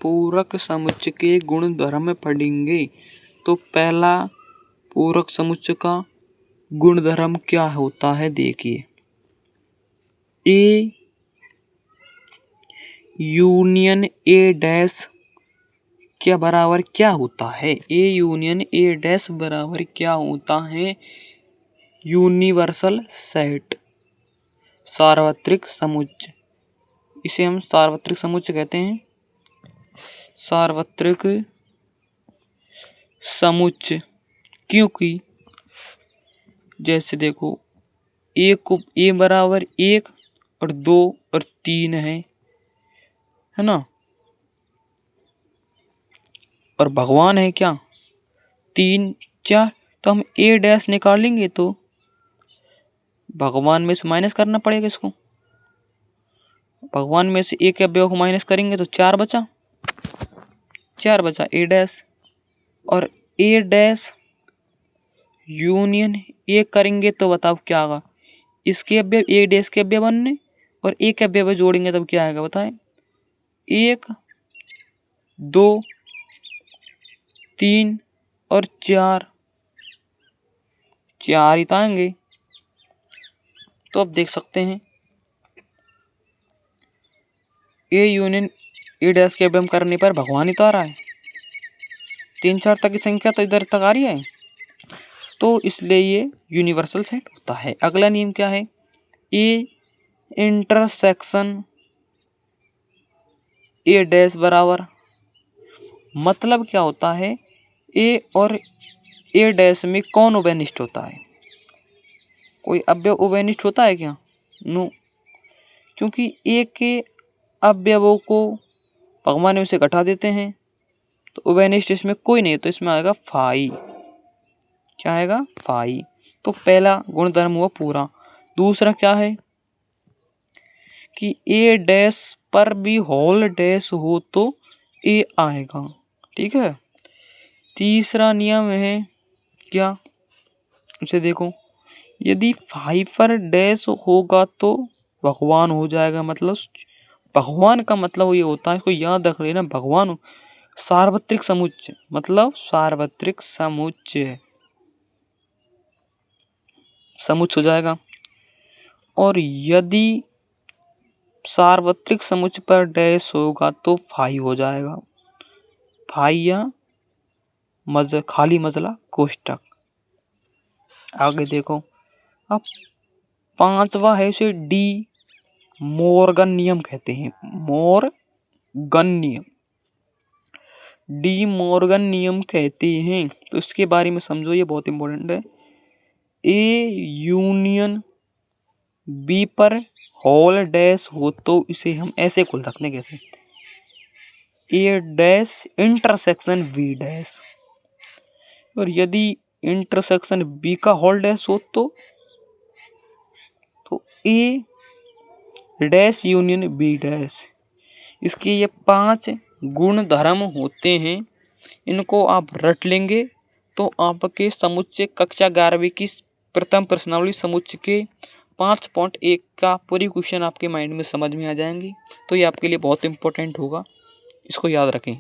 पूरक समुच्चय के गुण धर्म पढ़ेंगे। तो पहला पूरक समुच्चय का गुण धर्म क्या होता है, देखिए। ए यूनियन ए डैश क्या बराबर क्या होता है? ए यूनियन ए डैश बराबर क्या होता है? यूनिवर्सल सेट, सार्वत्रिक समुच्चय। इसे हम सार्वत्रिक समुच्चय कहते हैं। सार्वत्रिक समुच्चय क्योंकि जैसे देखो ए बराबर 1 और 2 और 3 है ना, और भगवान है क्या 3 4, तो हम ए डैश निकालेंगे तो भगवान में से माइनस करना पड़ेगा इसको। भगवान में से एक अवयव को माइनस करेंगे तो 4 बचा ए डैश, और ए डैश यूनियन ए करेंगे तो बताओ क्या आएगा? इसके अवयव ए डैश के अवयव बनने और एक अवयव जोड़ेंगे तब क्या आएगा बताएं? 1 2 3 और 4 ही तो आएंगे। तो अब देख सकते हैं ए यूनियन ए डैश के अवयव करने पर भगवान ही तो आ रहा है। 3 4 तक की संख्या तो इधर तक आ रही है, तो इसलिए ये यूनिवर्सल सेट होता है। अगला नियम क्या है? ए इंटरसेक्शन ए डैश बराबर, मतलब क्या होता है? ए और ए डैश में कौन उभयनिष्ठ होता है? कोई अवयव उभयनिष्ठ होता है क्या? नो, क्योंकि ए के अवयवों को भगवान में से घटा देते हैं तो उभयनिष्ठ इसमें कोई नहीं, तो इसमें आएगा फाई। क्या आएगा? फाई। तो पहला गुणधर्म हुआ पूरा। दूसरा क्या है कि ए डैश पर भी होल डैश हो तो ए आएगा, ठीक है। तीसरा नियम है क्या, उसे देखो, यदि 5 पर डैश होगा तो भगवान हो जाएगा। मतलब भगवान का मतलब ये होता है, इसको याद रख लेना, भगवान सार्वत्रिक समुच्चय, मतलब सार्वत्रिक समुच्चय हो जाएगा। और यदि सार्वत्रिक समुच्चय पर डैश होगा तो 5 हो जाएगा। 5 या खाली मजला कोष्टक। आगे देखो, अब 5वां है उसे डी मोर्गन नियम कहते हैं। मोर्गन नियम, डी मोर्गन नियम कहते हैं। तो इसके बारे में समझो, ये बहुत इंपॉर्टेंट है। ए यूनियन बी पर होल डैश हो तो इसे हम ऐसे खोल सकते हैं, कैसे? ए डैश इंटरसेक्शन बी डैश, और यदि इंटरसेक्शन बी का होल डैश हो तो ए डैश यूनियन बी डैश। इसके ये 5 गुण धर्म होते हैं, इनको आप रट लेंगे तो आपके समुच्चय कक्षा 11वीं की प्रथम प्रश्नावली समुच्चय के 5.1 का पूरी क्वेश्चन आपके माइंड में समझ में आ जाएंगी। तो ये आपके लिए बहुत इंपॉर्टेंट होगा, इसको याद रखें।